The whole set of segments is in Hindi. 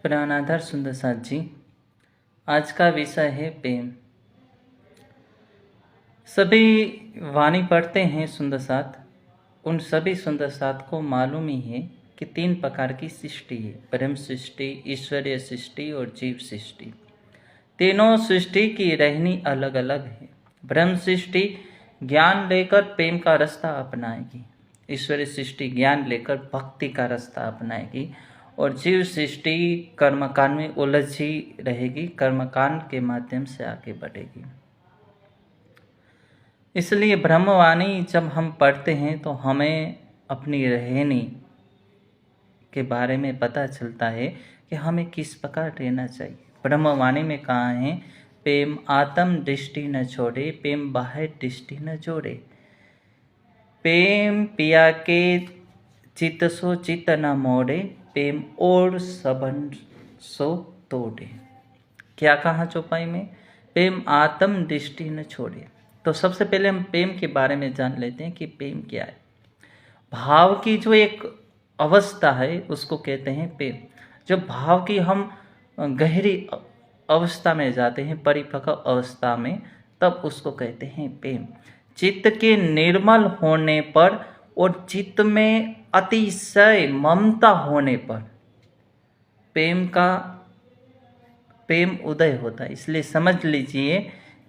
प्राणाधार सुंदर साथ जी, आज का विषय है प्रेम। सभी वाणी पढ़ते हैं सुंदर साथ, उन सभी सुंदर साथ को मालूम ही है कि 3 प्रकार की सृष्टि है, ब्रह्म सृष्टि, ईश्वरीय सृष्टि और जीव सृष्टि। तीनों सृष्टि की रहनी अलग अलग है। ब्रह्म सृष्टि ज्ञान लेकर प्रेम का रास्ता अपनाएगी, ईश्वरीय सृष्टि ज्ञान लेकर भक्ति का रास्ता अपनाएगी और जीव सृष्टि कर्मकांड में उलझी रहेगी, कर्मकांड के माध्यम से आगे बढ़ेगी। इसलिए ब्रह्मवाणी जब हम पढ़ते हैं तो हमें अपनी रहनी के बारे में पता चलता है कि हमें किस प्रकार रहना चाहिए। ब्रह्मवाणी में कहा है, प्रेम आत्म दृष्टि न छोड़े, प्रेम बाह्य दृष्टि न जोड़े। प्रेम पिया के चित्त सो चित्त न मोड़े, प्रेम और सबन सो तोड़े। क्या कहा चौपाई में? प्रेम आत्म दृष्टि न छोड़े। तो सबसे पहले हम प्रेम के बारे में जान लेते हैं कि प्रेम क्या है। भाव की जो एक अवस्था है उसको कहते हैं प्रेम। जब भाव की हम गहरी अवस्था में जाते हैं, परिपक्व अवस्था में, तब उसको कहते हैं प्रेम। चित्त के निर्मल होने पर और चित्त में अतिशय ममता होने पर प्रेम उदय होता है। इसलिए समझ लीजिए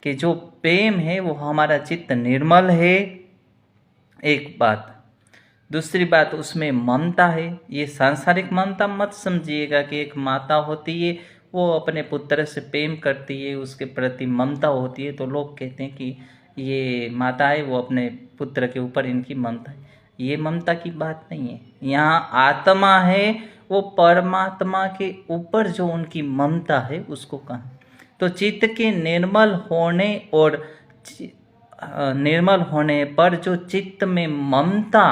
कि जो प्रेम है वो हमारा चित्त निर्मल है, एक बात। दूसरी बात, उसमें ममता है। ये सांसारिक ममता मत समझिएगा कि एक माता होती है वो अपने पुत्र से प्रेम करती है, उसके प्रति ममता होती है, तो लोग कहते हैं कि ये माता है वो अपने पुत्र के ऊपर इनकी ममता है। ये ममता की बात नहीं है। यहाँ आत्मा है, वो परमात्मा के ऊपर जो उनकी ममता है उसको कहा। तो चित्त के निर्मल होने और निर्मल होने पर जो चित्त में ममता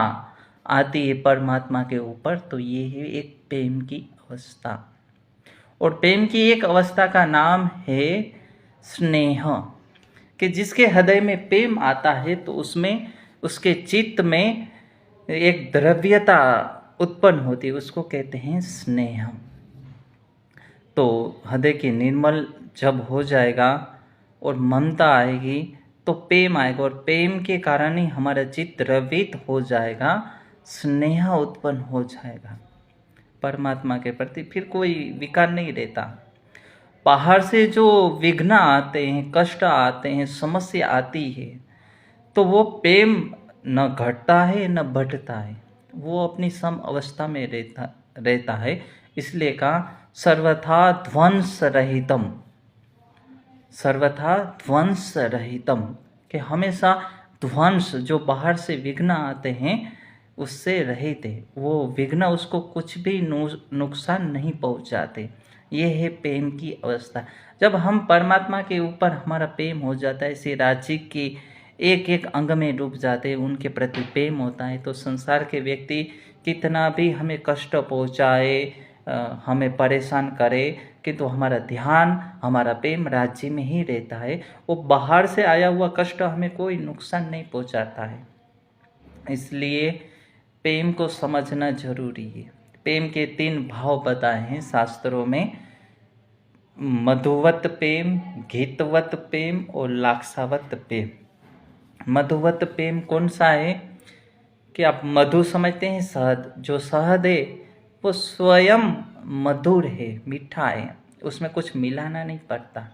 आती है परमात्मा के ऊपर, तो ये है एक प्रेम की अवस्था। और प्रेम की एक अवस्था का नाम है स्नेह, कि जिसके हृदय में प्रेम आता है तो उसमें उसके चित्त में एक द्रव्यता उत्पन्न होती है, उसको कहते हैं स्नेह। तो हृदय के निर्मल जब हो जाएगा और ममता आएगी तो प्रेम आएगा, और प्रेम के कारण ही हमारा चित्त द्रवित हो जाएगा, स्नेह उत्पन्न हो जाएगा परमात्मा के प्रति, फिर कोई विकार नहीं रहता। बाहर से जो विघ्न आते हैं, कष्ट आते हैं, समस्या आती है, तो वो प्रेम न घटता है न बढ़ता है, वो अपनी सम अवस्था में रहता है। इसलिए कहा सर्वथा ध्वंस रहितम, सर्वथा ध्वंस रहितम, कि हमेशा ध्वंस, जो बाहर से विघ्न आते हैं उससे रहित है। वो विघ्न उसको कुछ भी नुकसान नहीं पहुंचाते। ये है प्रेम की अवस्था। जब हम परमात्मा के ऊपर हमारा प्रेम हो जाता है, इसे राज्य की एक एक अंग में डूब जाते हैं, उनके प्रति प्रेम होता है, तो संसार के व्यक्ति कितना भी हमें कष्ट पहुंचाए, हमें परेशान करे, किंतु हमारा ध्यान, हमारा प्रेम राज्य में ही रहता है। वो बाहर से आया हुआ कष्ट हमें कोई नुकसान नहीं पहुंचाता है। इसलिए प्रेम को समझना जरूरी है। प्रेम के 3 भाव बताए हैं शास्त्रों में, मधुवत प्रेम, गीतवत प्रेम और लाक्षावत प्रेम। मधुवत प्रेम कौन सा है? कि आप मधु समझते हैं, शहद। जो शहद है वो स्वयं मधुर है, मीठा है, उसमें कुछ मिलाना नहीं पड़ता।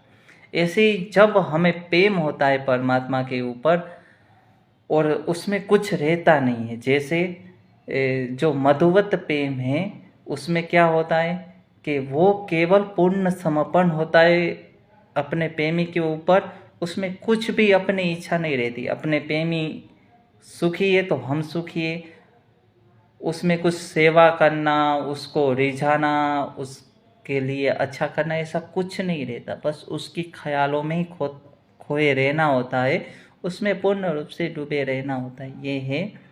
ऐसे ही जब हमें प्रेम होता है परमात्मा के ऊपर और उसमें कुछ रहता नहीं है, जैसे जो मधुवत प्रेम है उसमें क्या होता है कि वो केवल पूर्ण समर्पण होता है अपने प्रेमी के ऊपर, उसमें कुछ भी अपनी इच्छा नहीं रहती। अपने प्रेमी सुखी है तो हम सुखी है, उसमें कुछ सेवा करना, उसको रिझाना, उसके लिए अच्छा करना, ऐसा कुछ नहीं रहता। बस उसकी ख्यालों में ही खोए रहना होता है, उसमें पूर्ण रूप से डूबे रहना होता है। ये है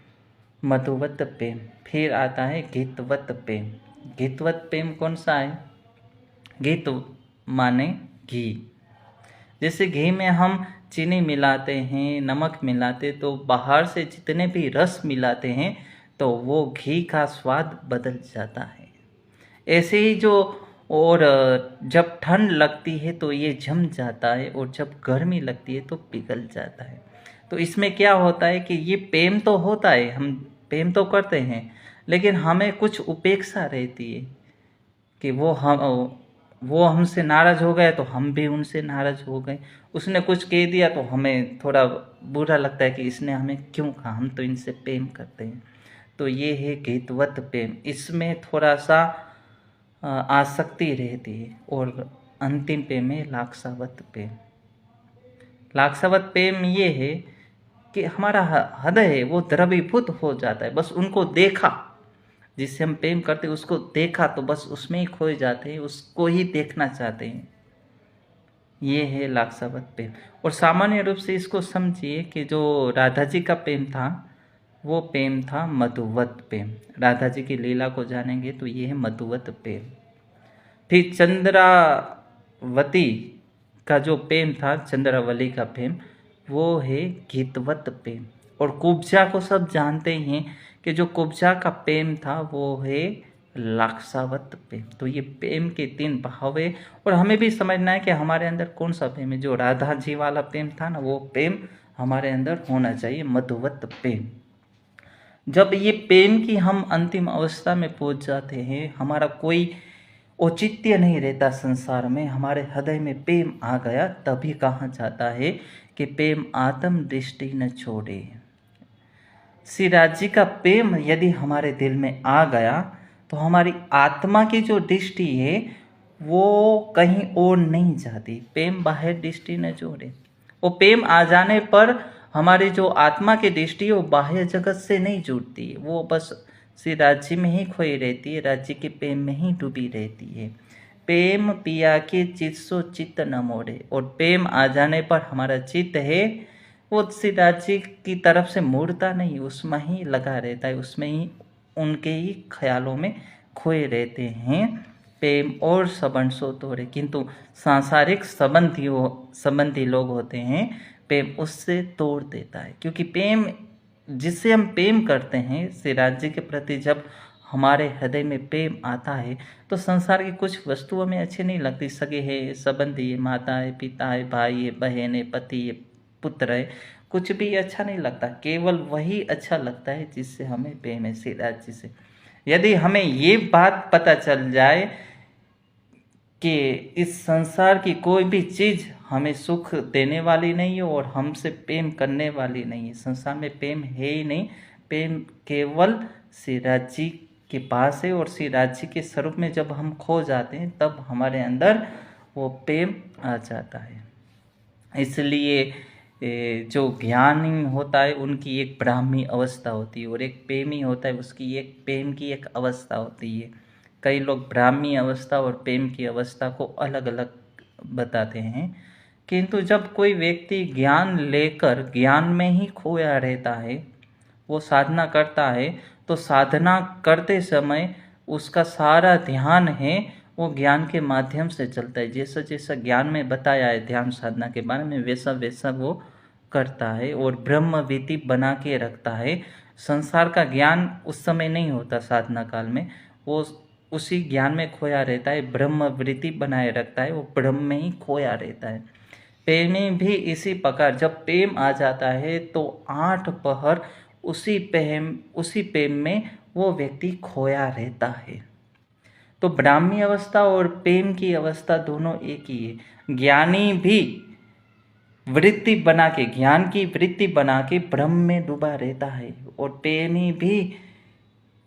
मधुवत प्रेम। फिर आता है गीतवत प्रेम। गीतवत प्रेम कौन सा है? गीत माने घी। जैसे घी में हम चीनी मिलाते हैं, नमक मिलाते, तो बाहर से जितने भी रस मिलाते हैं तो वो घी का स्वाद बदल जाता है। ऐसे ही जो और जब ठंड लगती है तो ये जम जाता है और जब गर्मी लगती है तो पिघल जाता है। तो इसमें क्या होता है कि ये प्रेम तो होता है, हम प्रेम तो करते हैं, लेकिन हमें कुछ उपेक्षा रहती है कि वो हमसे नाराज़ हो गए तो हम भी उनसे नाराज़ हो गए। उसने कुछ कह दिया तो हमें थोड़ा बुरा लगता है कि इसने हमें क्यों कहा, हम तो इनसे प्रेम करते हैं। तो ये है गीतवत प्रेम। इसमें थोड़ा सा आसक्ति रहती है। और अंतिम प्रेम है लाक्षावत प्रेम। लाक्षावत प्रेम ये है कि हमारा हृदय है वो द्रवीभूत हो जाता है। बस उनको देखा, जिससे हम प्रेम करते हैं उसको देखा तो बस उसमें ही खोए जाते हैं, उसको ही देखना चाहते हैं। ये है लाक्षावत प्रेम। और सामान्य रूप से इसको समझिए कि जो राधा जी का प्रेम था वो प्रेम था मधुवत प्रेम। राधा जी की लीला को जानेंगे तो ये है मधुवत प्रेम। फिर चंद्रावती का जो प्रेम था, चंद्रावली का प्रेम, वो है गीतवत प्रेम। और कुब्जा को सब जानते हैं कि जो कुब्जा का प्रेम था वो है लाक्षावत प्रेम। तो ये प्रेम के 3 भाव है। और हमें भी समझना है कि हमारे अंदर कौन सा प्रेम है। जो राधा जी वाला प्रेम था ना, वो प्रेम हमारे अंदर होना चाहिए, मधुवत प्रेम। जब ये प्रेम की हम अंतिम अवस्था में पहुंच जाते हैं, हमारा कोई औचित्य नहीं रहता संसार में, हमारे हृदय में प्रेम आ गया, तभी कहा जाता है कि प्रेम आत्म दृष्टि न छोड़े। श्री राज्य का प्रेम यदि हमारे दिल में आ गया तो हमारी आत्मा की जो दृष्टि है वो कहीं और नहीं जाती। प्रेम बाहर दृष्टि न छोड़े। वो प्रेम आ जाने पर हमारी जो आत्मा की दृष्टि है वो बाह्य जगत से नहीं जुड़ती, वो बस श्री राज्य में ही खोई रहती है, राज्य के प्रेम में ही डूबी रहती है। प्रेम पिया के चित सो चित्त न मोड़े। और प्रेम आ जाने पर हमारा चित्त है वो श्री राज्य की तरफ से मुड़ता नहीं, उसमें ही लगा रहता है, उसमें ही उनके ही ख्यालों में खोए रहते हैं। प्रेम और सबन सो तोड़े। किंतु सांसारिक संबंधी लोग होते हैं, प्रेम उससे तोड़ देता है। क्योंकि प्रेम, जिससे हम प्रेम करते हैं श्री राज्य के प्रति, जब हमारे हृदय में प्रेम आता है तो संसार की कुछ वस्तु हमें अच्छी नहीं लगती। सगे है, संबंधी है, माता है, पिता है, भाई है, बहन है, पति है, पुत्र है, कुछ भी अच्छा नहीं लगता। केवल वही अच्छा लगता है जिससे हमें प्रेम है श्री राज्य से। यदि हमें ये बात पता चल जाए कि इस संसार की कोई भी चीज़ हमें सुख देने वाली नहीं है और हमसे प्रेम करने वाली नहीं है, संसार में प्रेम है ही नहीं, प्रेम केवल श्री राज्य के पास है। और श्री राज्य के स्वरूप में जब हम खो जाते हैं तब हमारे अंदर वो प्रेम आ जाता है। इसलिए जो ज्ञानी होता है उनकी एक ब्राह्मी अवस्था होती है और एक प्रेमी होता है उसकी एक प्रेम की एक अवस्था होती है। कई लोग ब्राह्मी अवस्था और प्रेम की अवस्था को अलग अलग बताते हैं। किंतु जब कोई व्यक्ति ज्ञान लेकर ज्ञान में ही खोया रहता है, वो साधना करता है, तो साधना करते समय उसका सारा ध्यान है वो ज्ञान के माध्यम से चलता है। जैसा जैसा ज्ञान में बताया है ध्यान साधना के बारे में, वैसा वैसा वो करता है और ब्रह्मवृत्ति बना के रखता है। संसार का ज्ञान उस समय नहीं होता साधना काल में, वो उसी ज्ञान में खोया रहता है, ब्रह्मवृत्ति बनाए रखता है, वो ब्रह्म में ही खोया रहता है। प्रेमी भी इसी प्रकार जब प्रेम आ जाता है तो 8 पहर उसी प्रेम में वो व्यक्ति खोया रहता है। तो ब्राह्मी अवस्था और प्रेम की अवस्था दोनों एक ही है। ज्ञानी भी वृत्ति बना के, ज्ञान की वृत्ति बना के ब्रह्म में डूबा रहता है और प्रेमी भी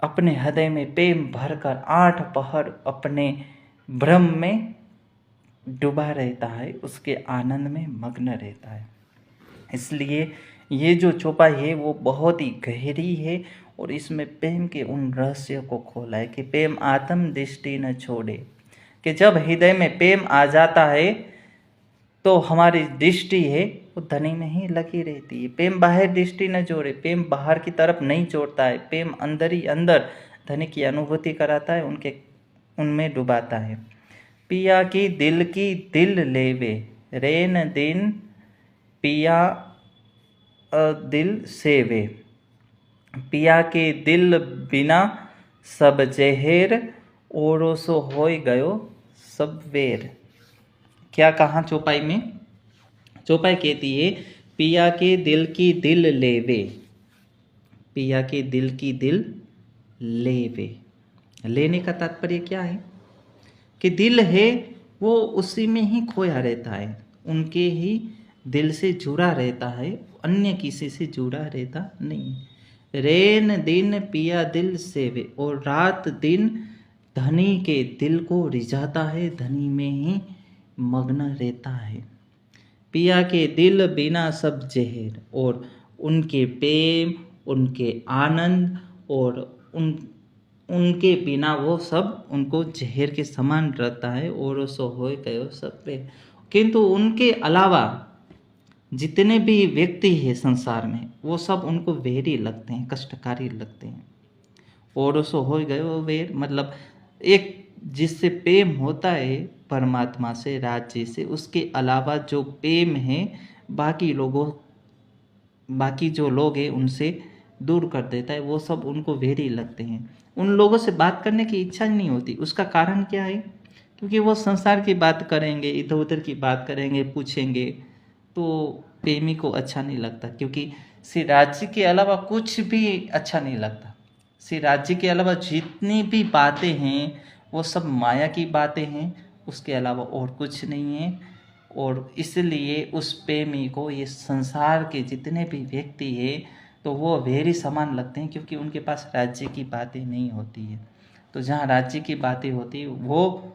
अपने हृदय में प्रेम भरकर 8 पहर अपने ब्रह्म में डूबा रहता है, उसके आनंद में मग्न रहता है। इसलिए ये जो चौपाई है वो बहुत ही गहरी है और इसमें प्रेम के उन रहस्य को खोला है कि प्रेम आत्म दृष्टि न छोड़े। कि जब हृदय में प्रेम आ जाता है तो हमारी दृष्टि है वो धनी में ही लगी रहती है। प्रेम बाहर दृष्टि न जोड़े, प्रेम बाहर की तरफ नहीं जोड़ता है, प्रेम अंदर ही अंदर धनी की अनुभूति कराता है, उनमें डुबाता है। पिया की दिल लेवे, रेन दिन पिया दिल सेवे। पिया के दिल बिना सब जहेर, ओरो सो होय गयो सबवेर। क्या कहा चौपाई में? चौपाई कहती है पिया के दिल की दिल लेवे, पिया के दिल की दिल लेवे। लेने का तात्पर्य क्या है कि दिल है वो उसी में ही खोया रहता है, उनके ही दिल से जुड़ा रहता है, अन्य किसी से जुड़ा रहता नहीं। रैन दिन पिया दिल सेवे, और रात दिन धनी के दिल को रिझाता है, धनी में ही मग्न रहता है। पिया के दिल बिना सब जहर, और उनके प्रेम, उनके आनंद और उनके बिना वो सब उनको जहर के समान रहता है। और सो होए कहो सब पे, किंतु उनके अलावा जितने भी व्यक्ति हैं संसार में वो सब उनको वैरी लगते हैं, कष्टकारी लगते हैं। और सो हो गयो वेर, मतलब एक जिससे प्रेम होता है परमात्मा से, राज्य से, उसके अलावा जो प्रेम है बाकी जो लोग हैं उनसे दूर कर देता है, वो सब उनको वैरी लगते हैं। उन लोगों से बात करने की इच्छा नहीं होती। उसका कारण क्या है? क्योंकि वो संसार की बात करेंगे, इधर उधर की बात करेंगे, पूछेंगे, तो प्रेमी को अच्छा नहीं लगता। क्योंकि श्री राज्य के अलावा कुछ भी अच्छा नहीं लगता। श्री राज्य के अलावा जितनी भी बातें हैं वो सब माया की बातें हैं, उसके अलावा और कुछ नहीं है। और इसलिए उस प्रेमी को ये संसार के जितने भी व्यक्ति हैं तो वो वेरी समान लगते हैं, क्योंकि उनके पास राज्य की बातें नहीं होती है। तो जहाँ राज्य की बातें होती है वो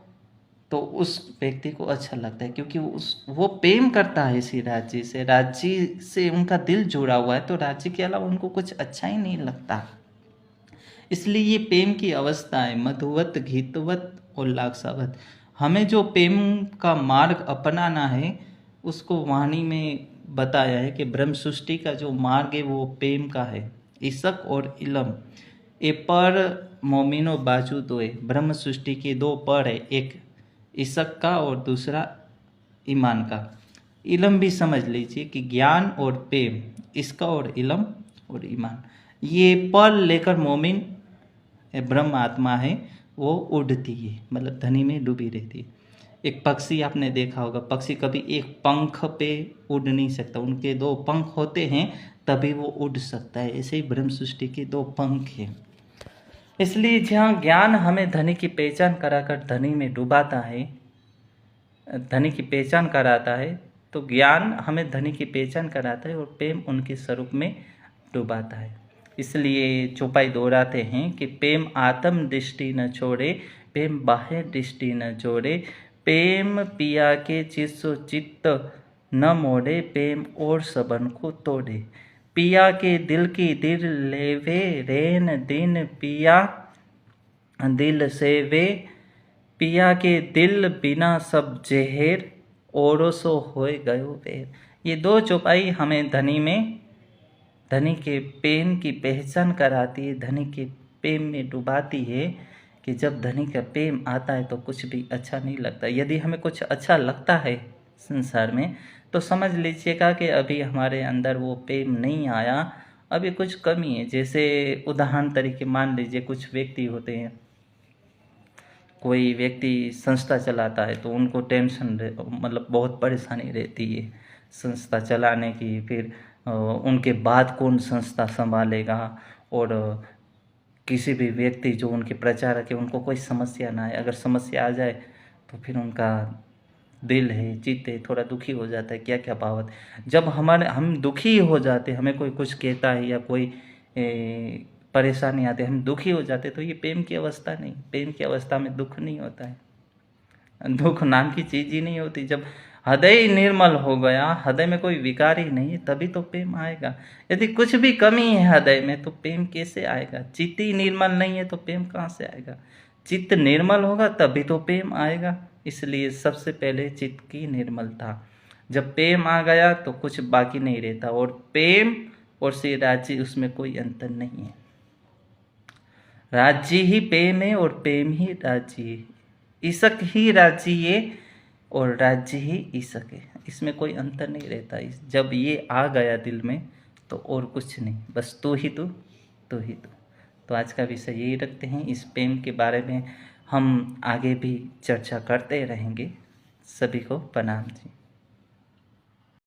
तो उस व्यक्ति को अच्छा लगता है, क्योंकि वो प्रेम करता है इसी राज्य से, राज्य से उनका दिल जुड़ा हुआ है, तो राज्य के अलावा उनको कुछ अच्छा ही नहीं लगता। इसलिए ये प्रेम की अवस्था है, मधुवत घितवत और लाक्षावत। हमें जो प्रेम का मार्ग अपनाना है उसको वाणी में बताया है कि ब्रह्म सृष्टि का जो मार्ग है वो प्रेम का है। इसक और इलम, ए पर मोमिनो बाजू दो है। ब्रह्म सृष्टि के दो पर है, एक इसक का और दूसरा ईमान का। इलम भी समझ लीजिए कि ज्ञान और प्रेम, इसका और इलम और ईमान, ये पर लेकर मोमिन ब्रह्म आत्मा है वो उड़ती है, मतलब धनी में डूबी रहती है। एक पक्षी आपने देखा होगा, पक्षी कभी एक पंख पे उड़ नहीं सकता, उनके दो पंख होते हैं तभी वो उड़ सकता है। ऐसे ही ब्रह्म सृष्टि के दो पंख हैं। इसलिए जहाँ ज्ञान हमें धनी की पहचान कराकर धनी में डुबाता है, धनी की पहचान कराता है, तो ज्ञान हमें धनी की पहचान कराता है और प्रेम उनके स्वरूप में डुबाता है। इसलिए चौपाई दोहराते हैं कि प्रेम आत्म दृष्टि न छोड़े, प्रेम बाह्य दृष्टि न जोड़े, प्रेम पिया के चित्सो चित्त न मोड़े, प्रेम और सबन को तोड़े। पिया के दिल की दिल लेवे, रैन दिन पिया दिल सेवे, पिया के दिल बिना सब जहर, औरो सो होए गयो वेर। ये दो चौपाई हमें धनी के प्रेम की पहचान कराती है, धनी के प्रेम में डुबाती है कि जब धनी का प्रेम आता है तो कुछ भी अच्छा नहीं लगता। यदि हमें कुछ अच्छा लगता है संसार में तो समझ लीजिएगा कि अभी हमारे अंदर वो प्रेम नहीं आया, अभी कुछ कमी है। जैसे उदाहरण तरीके मान लीजिए कुछ व्यक्ति होते हैं, कोई व्यक्ति संस्था चलाता है तो उनको टेंशन मतलब बहुत परेशानी रहती है संस्था चलाने की। फिर उनके बाद कौन संस्था संभालेगा, और किसी भी व्यक्ति जो उनके प्रचारक है उनको कोई समस्या ना आए। अगर समस्या आ जाए तो फिर उनका दिल है, चित्त है, थोड़ा दुखी हो जाता है। क्या क्या भावत, जब हम दुखी हो जाते, हमें कोई कुछ कहता है या कोई परेशानी आती है, हम दुखी हो जाते, तो ये प्रेम की अवस्था नहीं। प्रेम की अवस्था में दुख नहीं होता है, दुख नाम की चीज ही नहीं होती। जब हृदय निर्मल हो गया, हृदय में कोई विकार ही नहीं है, तभी तो प्रेम आएगा। यदि कुछ भी कमी है हृदय में तो प्रेम कैसे आएगा? चित्त ही निर्मल नहीं है तो प्रेम कहाँ से आएगा? चित्त निर्मल होगा तभी तो प्रेम आएगा। इसलिए सबसे पहले चित्त की निर्मलता, जब प्रेम आ गया तो कुछ बाकी नहीं रहता। और प्रेम और श्री राज्य, उसमें कोई अंतर नहीं है। राज्य ही प्रेम है और प्रेम ही राज्य है। ईशक ही राज्य है और राज्य ही ईशक है, इसमें कोई अंतर नहीं रहता। जब ये आ गया दिल में तो और कुछ नहीं, बस तू ही तू, तू ही तू। तो आज का विषय यही रखते हैं। इस प्रेम के बारे में हम आगे भी चर्चा करते रहेंगे। सभी को प्रणाम जी।